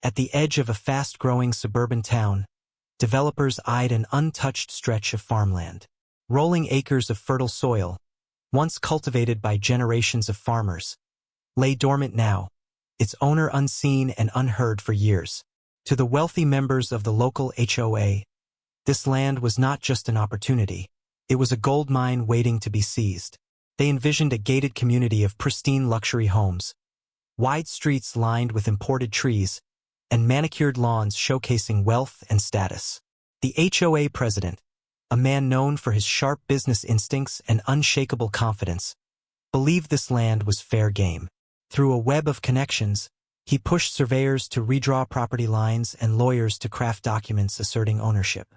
At the edge of a fast-growing suburban town, developers eyed an untouched stretch of farmland. Rolling acres of fertile soil, once cultivated by generations of farmers, lay dormant now, its owner unseen and unheard for years. To the wealthy members of the local HOA, this land was not just an opportunity, it was a gold mine waiting to be seized. They envisioned a gated community of pristine luxury homes, wide streets lined with imported trees, and manicured lawns showcasing wealth and status. The HOA president, a man known for his sharp business instincts and unshakable confidence, believed this land was fair game. Through a web of connections, he pushed surveyors to redraw property lines and lawyers to craft documents asserting ownership.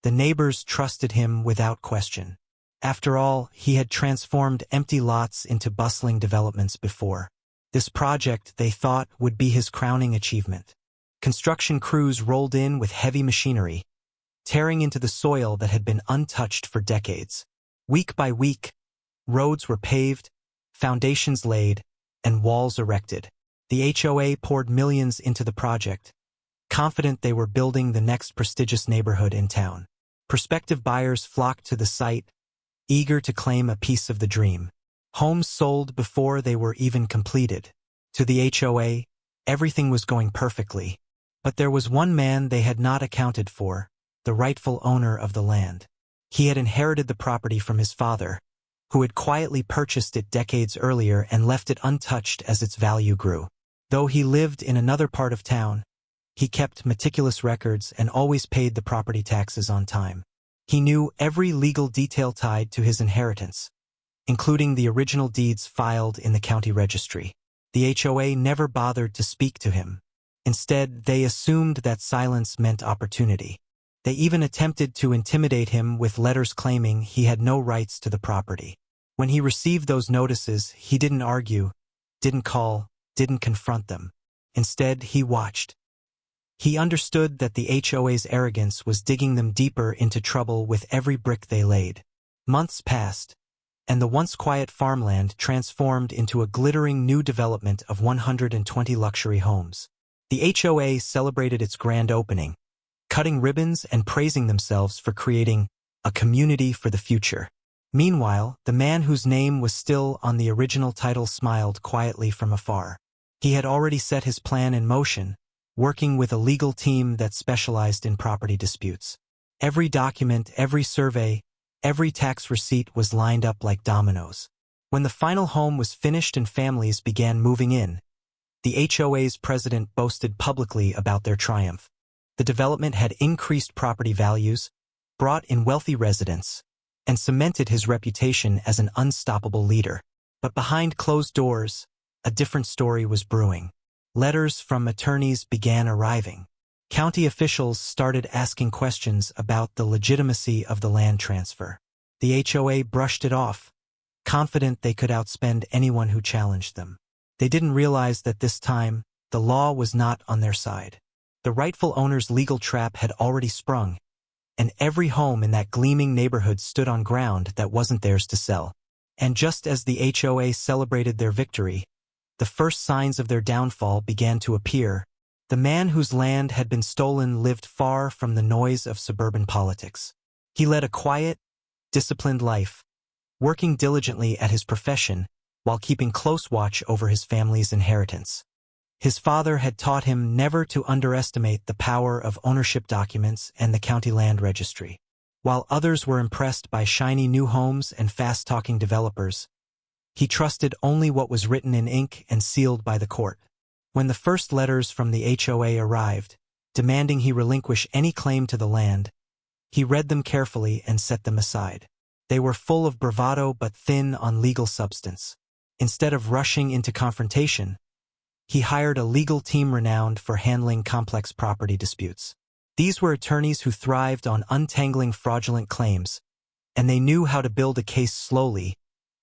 The neighbors trusted him without question. After all, he had transformed empty lots into bustling developments before. This project, they thought, would be his crowning achievement. Construction crews rolled in with heavy machinery, tearing into the soil that had been untouched for decades. Week by week, roads were paved, foundations laid, and walls erected. The HOA poured millions into the project, confident they were building the next prestigious neighborhood in town. Prospective buyers flocked to the site, eager to claim a piece of the dream. Homes sold before they were even completed. To the HOA, everything was going perfectly. But there was one man they had not accounted for, the rightful owner of the land. He had inherited the property from his father, who had quietly purchased it decades earlier and left it untouched as its value grew. Though he lived in another part of town, he kept meticulous records and always paid the property taxes on time. He knew every legal detail tied to his inheritance, including the original deeds filed in the county registry. The HOA never bothered to speak to him. Instead, they assumed that silence meant opportunity. They even attempted to intimidate him with letters claiming he had no rights to the property. When he received those notices, he didn't argue, didn't call, didn't confront them. Instead, he watched. He understood that the HOA's arrogance was digging them deeper into trouble with every brick they laid. Months passed, and the once quiet farmland transformed into a glittering new development of 120 luxury homes. The HOA celebrated its grand opening, cutting ribbons and praising themselves for creating a community for the future. Meanwhile, the man whose name was still on the original title smiled quietly from afar. He had already set his plan in motion, working with a legal team that specialized in property disputes. Every document, every survey, every tax receipt was lined up like dominoes. When the final home was finished and families began moving in, the HOA's president boasted publicly about their triumph. The development had increased property values, brought in wealthy residents, and cemented his reputation as an unstoppable leader. But behind closed doors, a different story was brewing. Letters from attorneys began arriving. County officials started asking questions about the legitimacy of the land transfer. The HOA brushed it off, confident they could outspend anyone who challenged them. They didn't realize that this time, the law was not on their side. The rightful owner's legal trap had already sprung, and every home in that gleaming neighborhood stood on ground that wasn't theirs to sell. And just as the HOA celebrated their victory, the first signs of their downfall began to appear. The man whose land had been stolen lived far from the noise of suburban politics. He led a quiet, disciplined life, working diligently at his profession while keeping close watch over his family's inheritance. His father had taught him never to underestimate the power of ownership documents and the county land registry. While others were impressed by shiny new homes and fast-talking developers, he trusted only what was written in ink and sealed by the court. When the first letters from the HOA arrived, demanding he relinquish any claim to the land, he read them carefully and set them aside. They were full of bravado but thin on legal substance. Instead of rushing into confrontation, he hired a legal team renowned for handling complex property disputes. These were attorneys who thrived on untangling fraudulent claims, and they knew how to build a case slowly,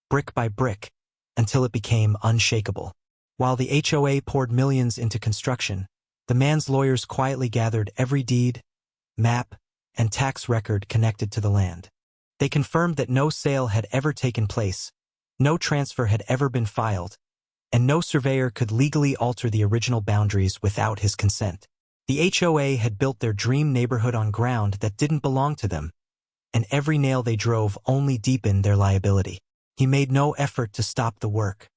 brick by brick, until it became unshakable. While the HOA poured millions into construction, the man's lawyers quietly gathered every deed, map, and tax record connected to the land. They confirmed that no sale had ever taken place, no transfer had ever been filed, and no surveyor could legally alter the original boundaries without his consent. The HOA had built their dream neighborhood on ground that didn't belong to them, and every nail they drove only deepened their liability. He made no effort to stop the work.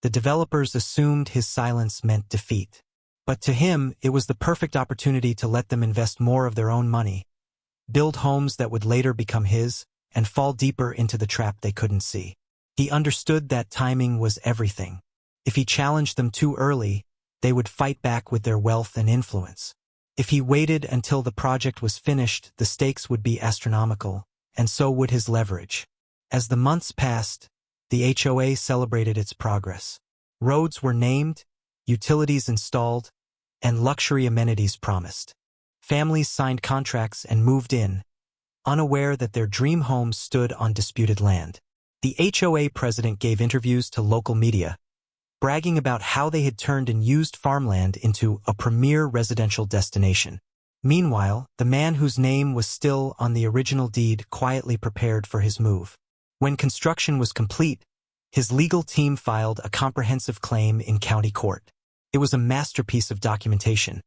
The developers assumed his silence meant defeat. But to him, it was the perfect opportunity to let them invest more of their own money, build homes that would later become his, and fall deeper into the trap they couldn't see. He understood that timing was everything. If he challenged them too early, they would fight back with their wealth and influence. If he waited until the project was finished, the stakes would be astronomical, and so would his leverage. As the months passed, the HOA celebrated its progress. Roads were named, utilities installed, and luxury amenities promised. Families signed contracts and moved in, unaware that their dream homes stood on disputed land. The HOA president gave interviews to local media, bragging about how they had turned unused farmland into a premier residential destination. Meanwhile, the man whose name was still on the original deed quietly prepared for his move. When construction was complete, his legal team filed a comprehensive claim in county court. It was a masterpiece of documentation.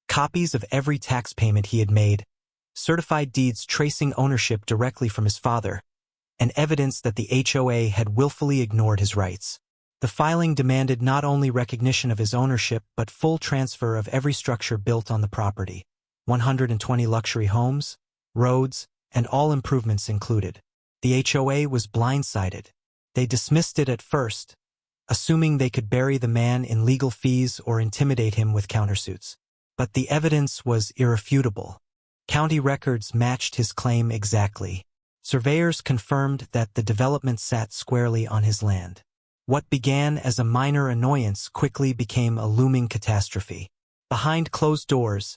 Copies of every tax payment he had made, certified deeds tracing ownership directly from his father, and evidence that the HOA had willfully ignored his rights. The filing demanded not only recognition of his ownership but full transfer of every structure built on the property, 120 luxury homes, roads, and all improvements included. The HOA was blindsided. They dismissed it at first, assuming they could bury the man in legal fees or intimidate him with countersuits. But the evidence was irrefutable. County records matched his claim exactly. Surveyors confirmed that the development sat squarely on his land. What began as a minor annoyance quickly became a looming catastrophe. Behind closed doors,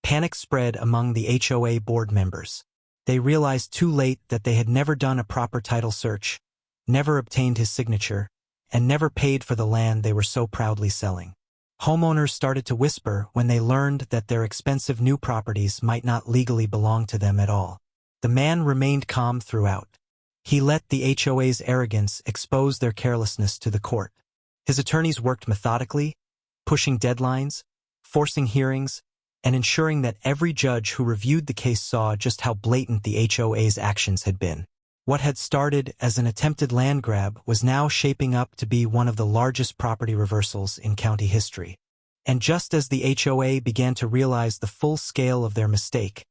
panic spread among the HOA board members. They realized too late that they had never done a proper title search, never obtained his signature, and never paid for the land they were so proudly selling. Homeowners started to whisper when they learned that their expensive new properties might not legally belong to them at all. The man remained calm throughout. He let the HOA's arrogance expose their carelessness to the court. His attorneys worked methodically, pushing deadlines, forcing hearings, and ensuring that every judge who reviewed the case saw just how blatant the HOA's actions had been. What had started as an attempted land grab was now shaping up to be one of the largest property reversals in county history. And just as the HOA began to realize the full scale of their mistake,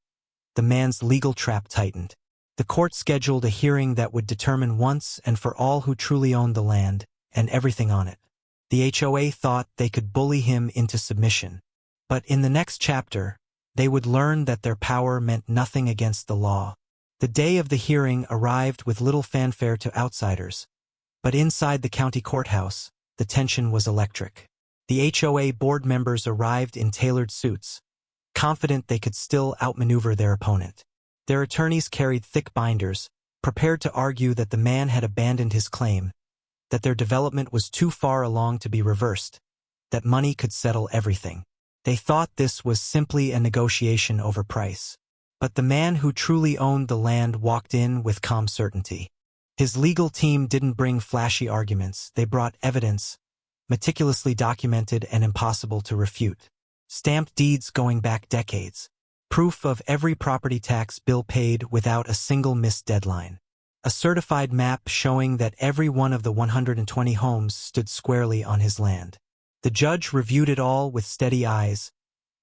the man's legal trap tightened. The court scheduled a hearing that would determine once and for all who truly owned the land and everything on it. The HOA thought they could bully him into submission. But in the next chapter, they would learn that their power meant nothing against the law. The day of the hearing arrived with little fanfare to outsiders, but inside the county courthouse, the tension was electric. The HOA board members arrived in tailored suits, confident they could still outmaneuver their opponent. Their attorneys carried thick binders, prepared to argue that the man had abandoned his claim, that their development was too far along to be reversed, that money could settle everything. They thought this was simply a negotiation over price. But the man who truly owned the land walked in with calm certainty. His legal team didn't bring flashy arguments, they brought evidence, meticulously documented and impossible to refute. Stamped deeds going back decades. Proof of every property tax bill paid without a single missed deadline. A certified map showing that every one of the 120 homes stood squarely on his land. The judge reviewed it all with steady eyes,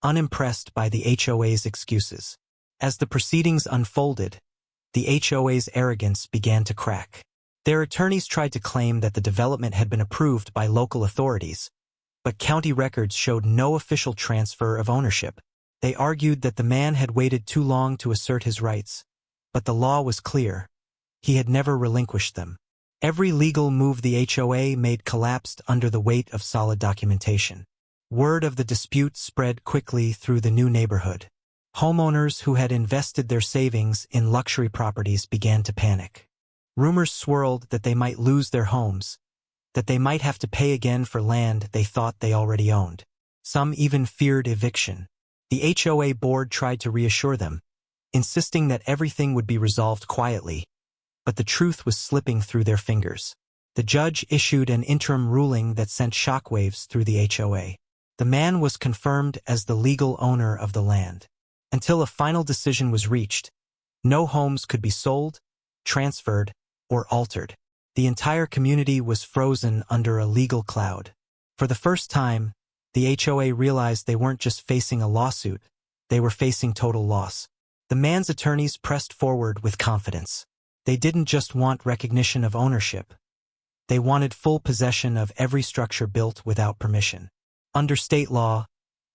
unimpressed by the HOA's excuses. As the proceedings unfolded, the HOA's arrogance began to crack. Their attorneys tried to claim that the development had been approved by local authorities, but county records showed no official transfer of ownership. They argued that the man had waited too long to assert his rights, but the law was clear. He had never relinquished them. Every legal move the HOA made collapsed under the weight of solid documentation. Word of the dispute spread quickly through the new neighborhood. Homeowners who had invested their savings in luxury properties began to panic. Rumors swirled that they might lose their homes, that they might have to pay again for land they thought they already owned. Some even feared eviction. The HOA board tried to reassure them, insisting that everything would be resolved quietly, but the truth was slipping through their fingers. The judge issued an interim ruling that sent shockwaves through the HOA. The man was confirmed as the legal owner of the land. Until a final decision was reached, no homes could be sold, transferred, or altered. The entire community was frozen under a legal cloud. For the first time, the HOA realized they weren't just facing a lawsuit, they were facing total loss. The man's attorneys pressed forward with confidence. They didn't just want recognition of ownership. They wanted full possession of every structure built without permission. Under state law,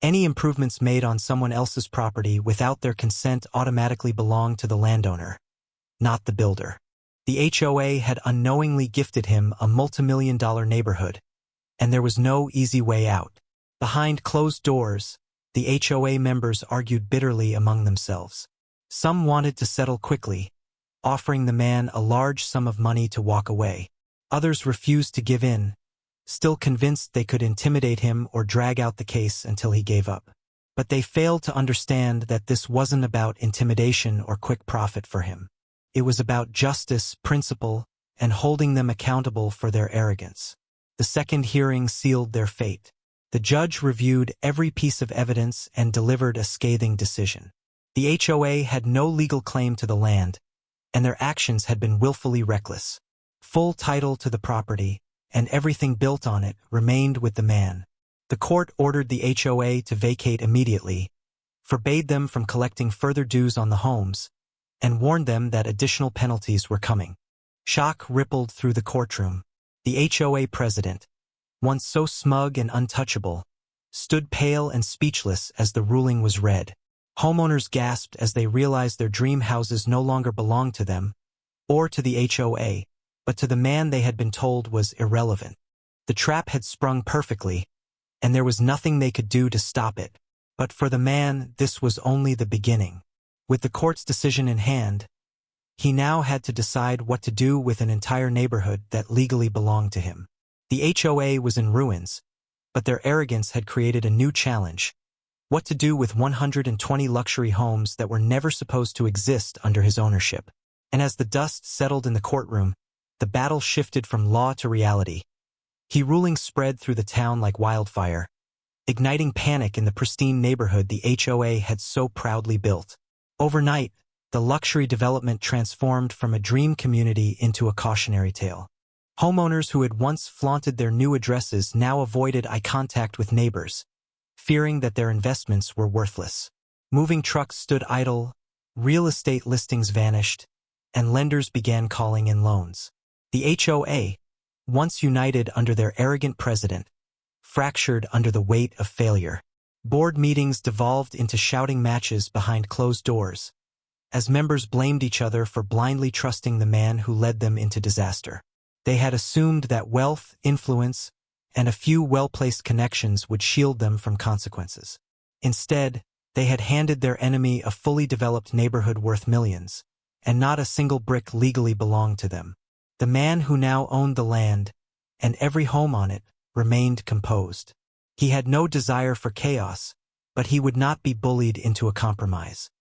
any improvements made on someone else's property without their consent automatically belonged to the landowner, not the builder. The HOA had unknowingly gifted him a multimillion-dollar neighborhood, and there was no easy way out. Behind closed doors, the HOA members argued bitterly among themselves. Some wanted to settle quickly, offering the man a large sum of money to walk away. Others refused to give in, still convinced they could intimidate him or drag out the case until he gave up. But they failed to understand that this wasn't about intimidation or quick profit for him. It was about justice, principle, and holding them accountable for their arrogance. The second hearing sealed their fate. The judge reviewed every piece of evidence and delivered a scathing decision. The HOA had no legal claim to the land, and their actions had been willfully reckless. Full title to the property, and everything built on it, remained with the man. The court ordered the HOA to vacate immediately, forbade them from collecting further dues on the homes, and warned them that additional penalties were coming. Shock rippled through the courtroom. The HOA president, once so smug and untouchable, stood pale and speechless as the ruling was read. Homeowners gasped as they realized their dream houses no longer belonged to them, or to the HOA, but to the man they had been told was irrelevant. The trap had sprung perfectly, and there was nothing they could do to stop it. But for the man, this was only the beginning. With the court's decision in hand, he now had to decide what to do with an entire neighborhood that legally belonged to him. The HOA was in ruins, but their arrogance had created a new challenge. What to do with 120 luxury homes that were never supposed to exist under his ownership? And as the dust settled in the courtroom, the battle shifted from law to reality. His ruling spread through the town like wildfire, igniting panic in the pristine neighborhood the HOA had so proudly built. Overnight, the luxury development transformed from a dream community into a cautionary tale. Homeowners who had once flaunted their new addresses now avoided eye contact with neighbors, fearing that their investments were worthless. Moving trucks stood idle, real estate listings vanished, and lenders began calling in loans. The HOA, once united under their arrogant president, fractured under the weight of failure. Board meetings devolved into shouting matches behind closed doors, as members blamed each other for blindly trusting the man who led them into disaster. They had assumed that wealth, influence, and a few well-placed connections would shield them from consequences. Instead, they had handed their enemy a fully developed neighborhood worth millions, and not a single brick legally belonged to them. The man who now owned the land, and every home on it, remained composed. He had no desire for chaos, but he would not be bullied into a compromise.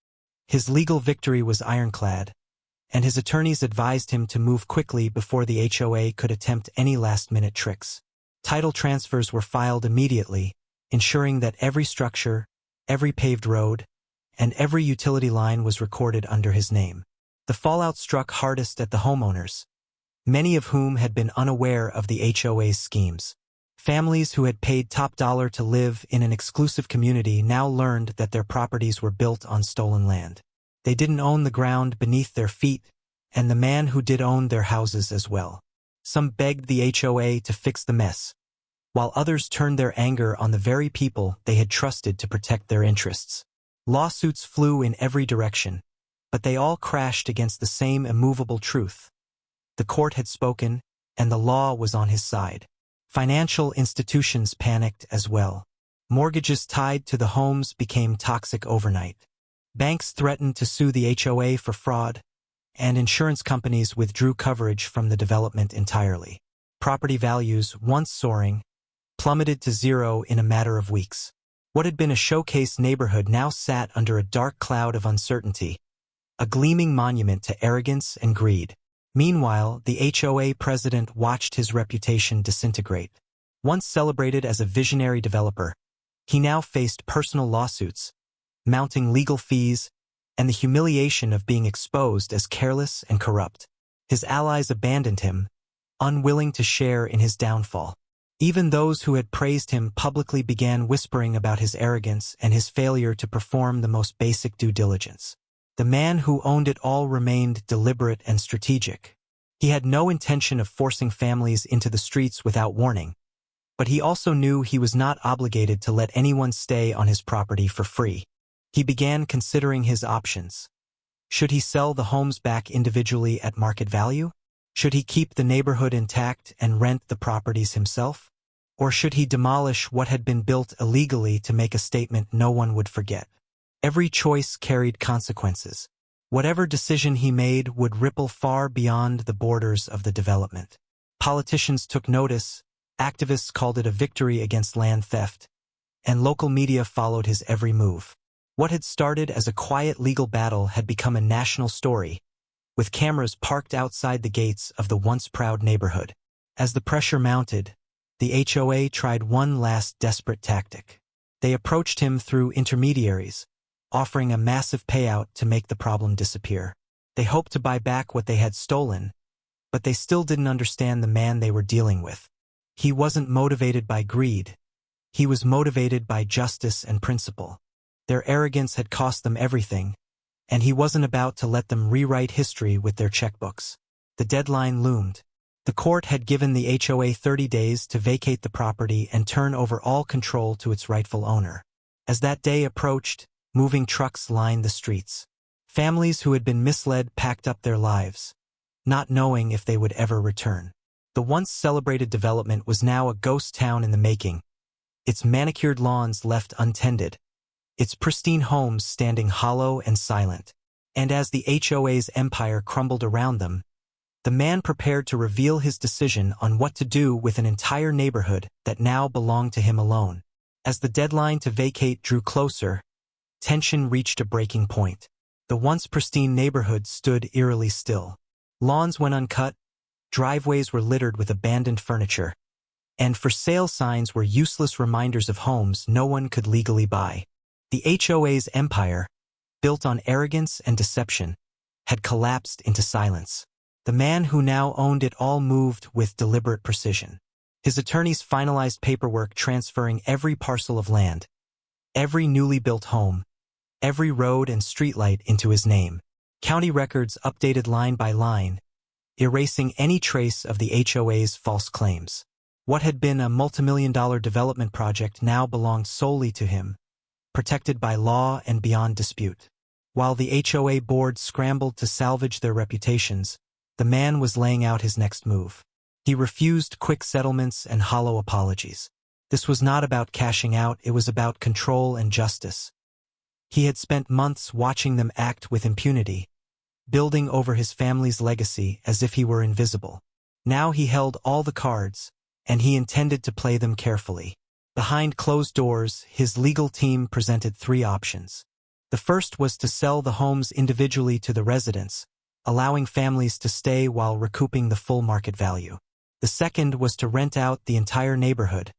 His legal victory was ironclad, and his attorneys advised him to move quickly before the HOA could attempt any last-minute tricks. Title transfers were filed immediately, ensuring that every structure, every paved road, and every utility line was recorded under his name. The fallout struck hardest at the homeowners, many of whom had been unaware of the HOA's schemes. Families who had paid top dollar to live in an exclusive community now learned that their properties were built on stolen land. They didn't own the ground beneath their feet, and the man who did owned their houses as well. Some begged the HOA to fix the mess, while others turned their anger on the very people they had trusted to protect their interests. Lawsuits flew in every direction, but they all crashed against the same immovable truth. The court had spoken, and the law was on his side. Financial institutions panicked as well. Mortgages tied to the homes became toxic overnight. Banks threatened to sue the HOA for fraud, and insurance companies withdrew coverage from the development entirely. Property values, once soaring, plummeted to zero in a matter of weeks. What had been a showcase neighborhood now sat under a dark cloud of uncertainty, a gleaming monument to arrogance and greed. Meanwhile, the HOA president watched his reputation disintegrate. Once celebrated as a visionary developer, he now faced personal lawsuits, mounting legal fees, and the humiliation of being exposed as careless and corrupt. His allies abandoned him, unwilling to share in his downfall. Even those who had praised him publicly began whispering about his arrogance and his failure to perform the most basic due diligence. The man who owned it all remained deliberate and strategic. He had no intention of forcing families into the streets without warning, but he also knew he was not obligated to let anyone stay on his property for free. He began considering his options. Should he sell the homes back individually at market value? Should he keep the neighborhood intact and rent the properties himself? Or should he demolish what had been built illegally to make a statement no one would forget? Every choice carried consequences. Whatever decision he made would ripple far beyond the borders of the development. Politicians took notice, activists called it a victory against land theft, and local media followed his every move. What had started as a quiet legal battle had become a national story, with cameras parked outside the gates of the once proud neighborhood. As the pressure mounted, the HOA tried one last desperate tactic. They approached him through intermediaries, offering a massive payout to make the problem disappear. They hoped to buy back what they had stolen, but they still didn't understand the man they were dealing with. He wasn't motivated by greed. He was motivated by justice and principle. Their arrogance had cost them everything, and he wasn't about to let them rewrite history with their checkbooks. The deadline loomed. The court had given the HOA 30 days to vacate the property and turn over all control to its rightful owner. As that day approached, moving trucks lined the streets. Families who had been misled packed up their lives, not knowing if they would ever return. The once celebrated development was now a ghost town in the making, its manicured lawns left untended, its pristine homes standing hollow and silent. And as the HOA's empire crumbled around them, the man prepared to reveal his decision on what to do with an entire neighborhood that now belonged to him alone. As the deadline to vacate drew closer, tension reached a breaking point. The once pristine neighborhood stood eerily still. Lawns went uncut, driveways were littered with abandoned furniture, and for sale signs were useless reminders of homes no one could legally buy. The HOA's empire, built on arrogance and deception, had collapsed into silence. The man who now owned it all moved with deliberate precision. His attorneys finalized paperwork transferring every parcel of land, every newly built home, every road and streetlight into his name. County records updated line by line, erasing any trace of the HOA's false claims. What had been a multimillion-dollar development project now belonged solely to him, protected by law and beyond dispute. While the HOA board scrambled to salvage their reputations, the man was laying out his next move. He refused quick settlements and hollow apologies. This was not about cashing out, it was about control and justice. He had spent months watching them act with impunity, building over his family's legacy as if he were invisible. Now he held all the cards, and he intended to play them carefully. Behind closed doors, his legal team presented three options. The first was to sell the homes individually to the residents, allowing families to stay while recouping the full market value. The second was to rent out the entire neighborhood,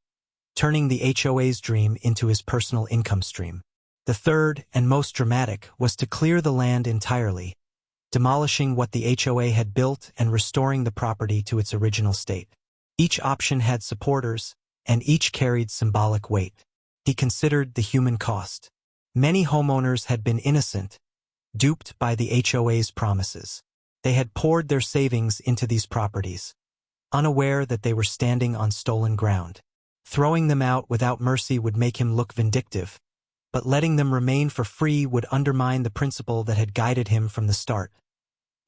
turning the HOA's dream into his personal income stream. The third, and most dramatic, was to clear the land entirely, demolishing what the HOA had built and restoring the property to its original state. Each option had supporters, and each carried symbolic weight. He considered the human cost. Many homeowners had been innocent, duped by the HOA's promises. They had poured their savings into these properties, unaware that they were standing on stolen ground. Throwing them out without mercy would make him look vindictive, but letting them remain for free would undermine the principle that had guided him from the start.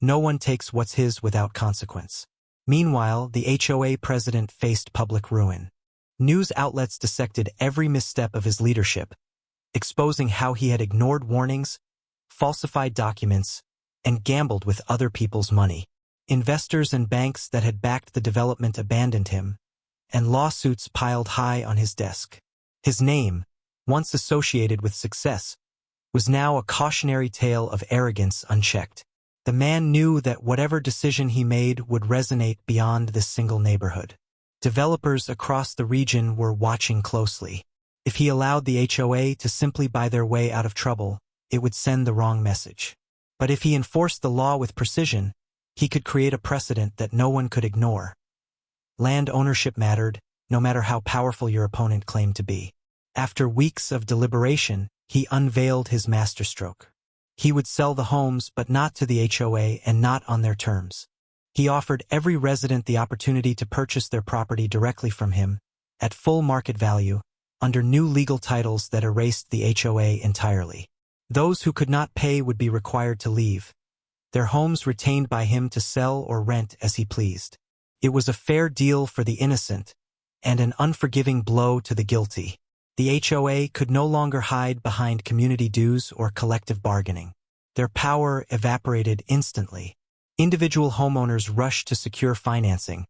No one takes what's his without consequence. Meanwhile, the HOA president faced public ruin. News outlets dissected every misstep of his leadership, exposing how he had ignored warnings, falsified documents, and gambled with other people's money. Investors and banks that had backed the development abandoned him, and lawsuits piled high on his desk. His name, once associated with success, was now a cautionary tale of arrogance unchecked. The man knew that whatever decision he made would resonate beyond this single neighborhood. Developers across the region were watching closely. If he allowed the HOA to simply buy their way out of trouble, it would send the wrong message. But if he enforced the law with precision, he could create a precedent that no one could ignore. Land ownership mattered, no matter how powerful your opponent claimed to be. After weeks of deliberation, he unveiled his masterstroke. He would sell the homes, but not to the HOA and not on their terms. He offered every resident the opportunity to purchase their property directly from him, at full market value, under new legal titles that erased the HOA entirely. Those who could not pay would be required to leave, their homes retained by him to sell or rent as he pleased. It was a fair deal for the innocent, and an unforgiving blow to the guilty. The HOA could no longer hide behind community dues or collective bargaining. Their power evaporated instantly. Individual homeowners rushed to secure financing,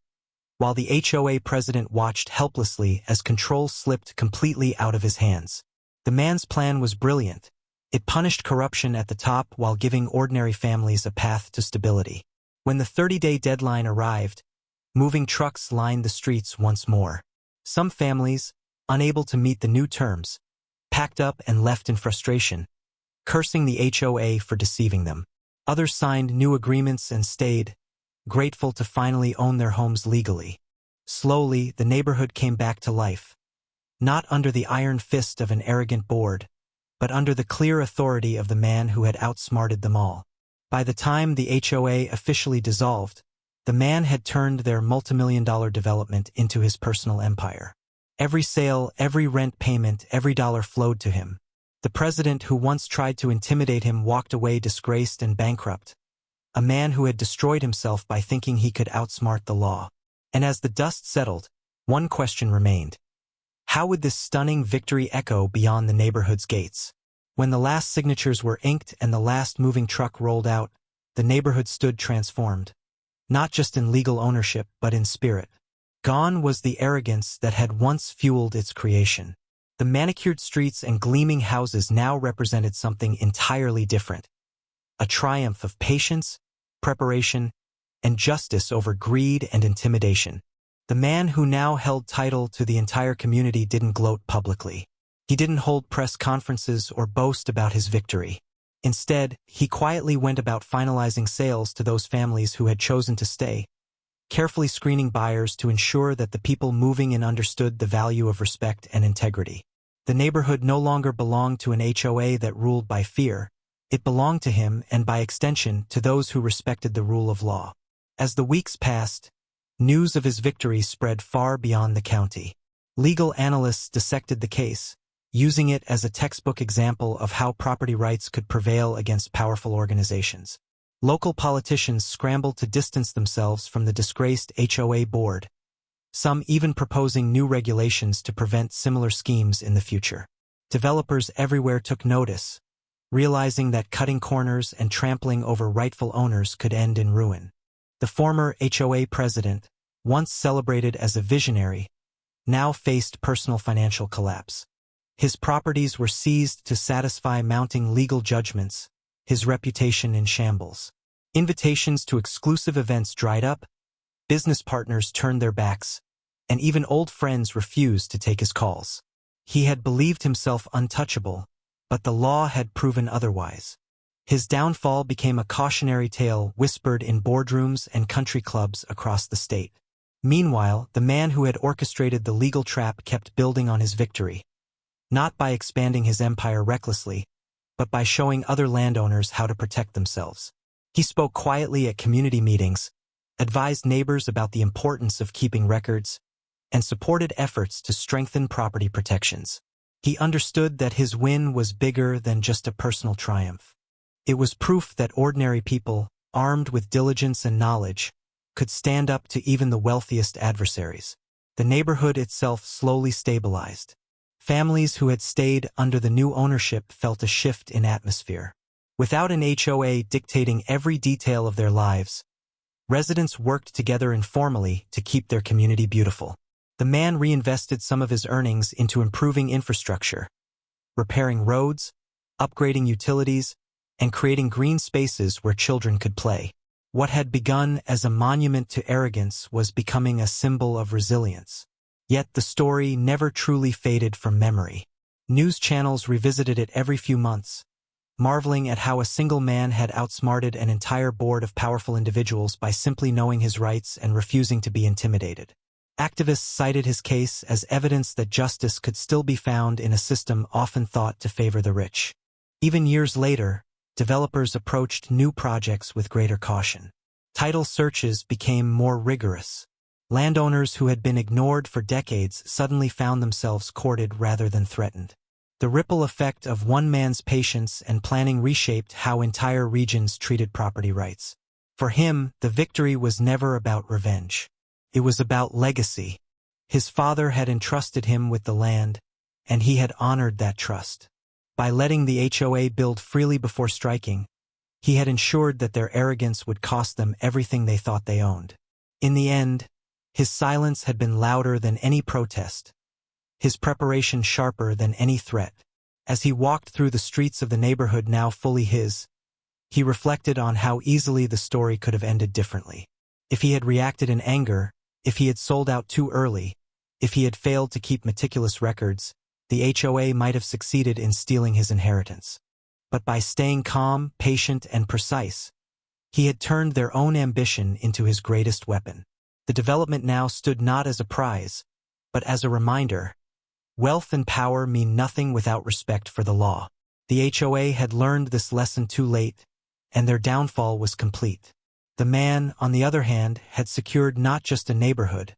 while the HOA president watched helplessly as control slipped completely out of his hands. The man's plan was brilliant. It punished corruption at the top while giving ordinary families a path to stability. When the 30-day deadline arrived, moving trucks lined the streets once more. Some families, unable to meet the new terms, packed up and left in frustration, cursing the HOA for deceiving them. Others signed new agreements and stayed, grateful to finally own their homes legally. Slowly, the neighborhood came back to life, not under the iron fist of an arrogant board, but under the clear authority of the man who had outsmarted them all. By the time the HOA officially dissolved, the man had turned their multimillion-dollar development into his personal empire. Every sale, every rent payment, every dollar flowed to him. The president who once tried to intimidate him walked away disgraced and bankrupt, a man who had destroyed himself by thinking he could outsmart the law. And as the dust settled, one question remained. How would this stunning victory echo beyond the neighborhood's gates? When the last signatures were inked and the last moving truck rolled out, the neighborhood stood transformed. Not just in legal ownership, but in spirit. Gone was the arrogance that had once fueled its creation. The manicured streets and gleaming houses now represented something entirely different. A triumph of patience, preparation, and justice over greed and intimidation. The man who now held title to the entire community didn't gloat publicly. He didn't hold press conferences or boast about his victory. Instead, he quietly went about finalizing sales to those families who had chosen to stay, carefully screening buyers to ensure that the people moving in understood the value of respect and integrity. The neighborhood no longer belonged to an HOA that ruled by fear. It belonged to him and, by extension, to those who respected the rule of law. As the weeks passed, news of his victory spread far beyond the county. Legal analysts dissected the case, using it as a textbook example of how property rights could prevail against powerful organizations. Local politicians scrambled to distance themselves from the disgraced HOA board, some even proposing new regulations to prevent similar schemes in the future. Developers everywhere took notice, realizing that cutting corners and trampling over rightful owners could end in ruin. The former HOA president, once celebrated as a visionary, now faced personal financial collapse. His properties were seized to satisfy mounting legal judgments, his reputation in shambles. Invitations to exclusive events dried up, business partners turned their backs, and even old friends refused to take his calls. He had believed himself untouchable, but the law had proven otherwise. His downfall became a cautionary tale whispered in boardrooms and country clubs across the state. Meanwhile, the man who had orchestrated the legal trap kept building on his victory, not by expanding his empire recklessly, but by showing other landowners how to protect themselves. He spoke quietly at community meetings, advised neighbors about the importance of keeping records, and supported efforts to strengthen property protections. He understood that his win was bigger than just a personal triumph. It was proof that ordinary people, armed with diligence and knowledge, could stand up to even the wealthiest adversaries. The neighborhood itself slowly stabilized. Families who had stayed under the new ownership felt a shift in atmosphere. Without an HOA dictating every detail of their lives, residents worked together informally to keep their community beautiful. The man reinvested some of his earnings into improving infrastructure, repairing roads, upgrading utilities, and creating green spaces where children could play. What had begun as a monument to arrogance was becoming a symbol of resilience. Yet the story never truly faded from memory. News channels revisited it every few months, marveling at how a single man had outsmarted an entire board of powerful individuals by simply knowing his rights and refusing to be intimidated. Activists cited his case as evidence that justice could still be found in a system often thought to favor the rich. Even years later, developers approached new projects with greater caution. Title searches became more rigorous. Landowners who had been ignored for decades suddenly found themselves courted rather than threatened. The ripple effect of one man's patience and planning reshaped how entire regions treated property rights. For him, the victory was never about revenge. It was about legacy. His father had entrusted him with the land, and he had honored that trust. By letting the HOA build freely before striking, he had ensured that their arrogance would cost them everything they thought they owned. In the end, his silence had been louder than any protest, his preparation sharper than any threat. As he walked through the streets of the neighborhood now fully his, he reflected on how easily the story could have ended differently. If he had reacted in anger, if he had sold out too early, if he had failed to keep meticulous records, the HOA might have succeeded in stealing his inheritance. But by staying calm, patient, and precise, he had turned their own ambition into his greatest weapon. The development now stood not as a prize, but as a reminder. Wealth and power mean nothing without respect for the law. The HOA had learned this lesson too late, and their downfall was complete. The man, on the other hand, had secured not just a neighborhood,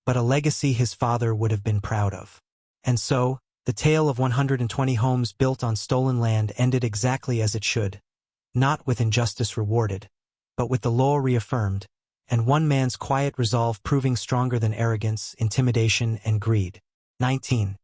but a legacy his father would have been proud of. And so, the tale of 120 homes built on stolen land ended exactly as it should, not with injustice rewarded, but with the law reaffirmed, and one man's quiet resolve proving stronger than arrogance, intimidation, and greed. 19.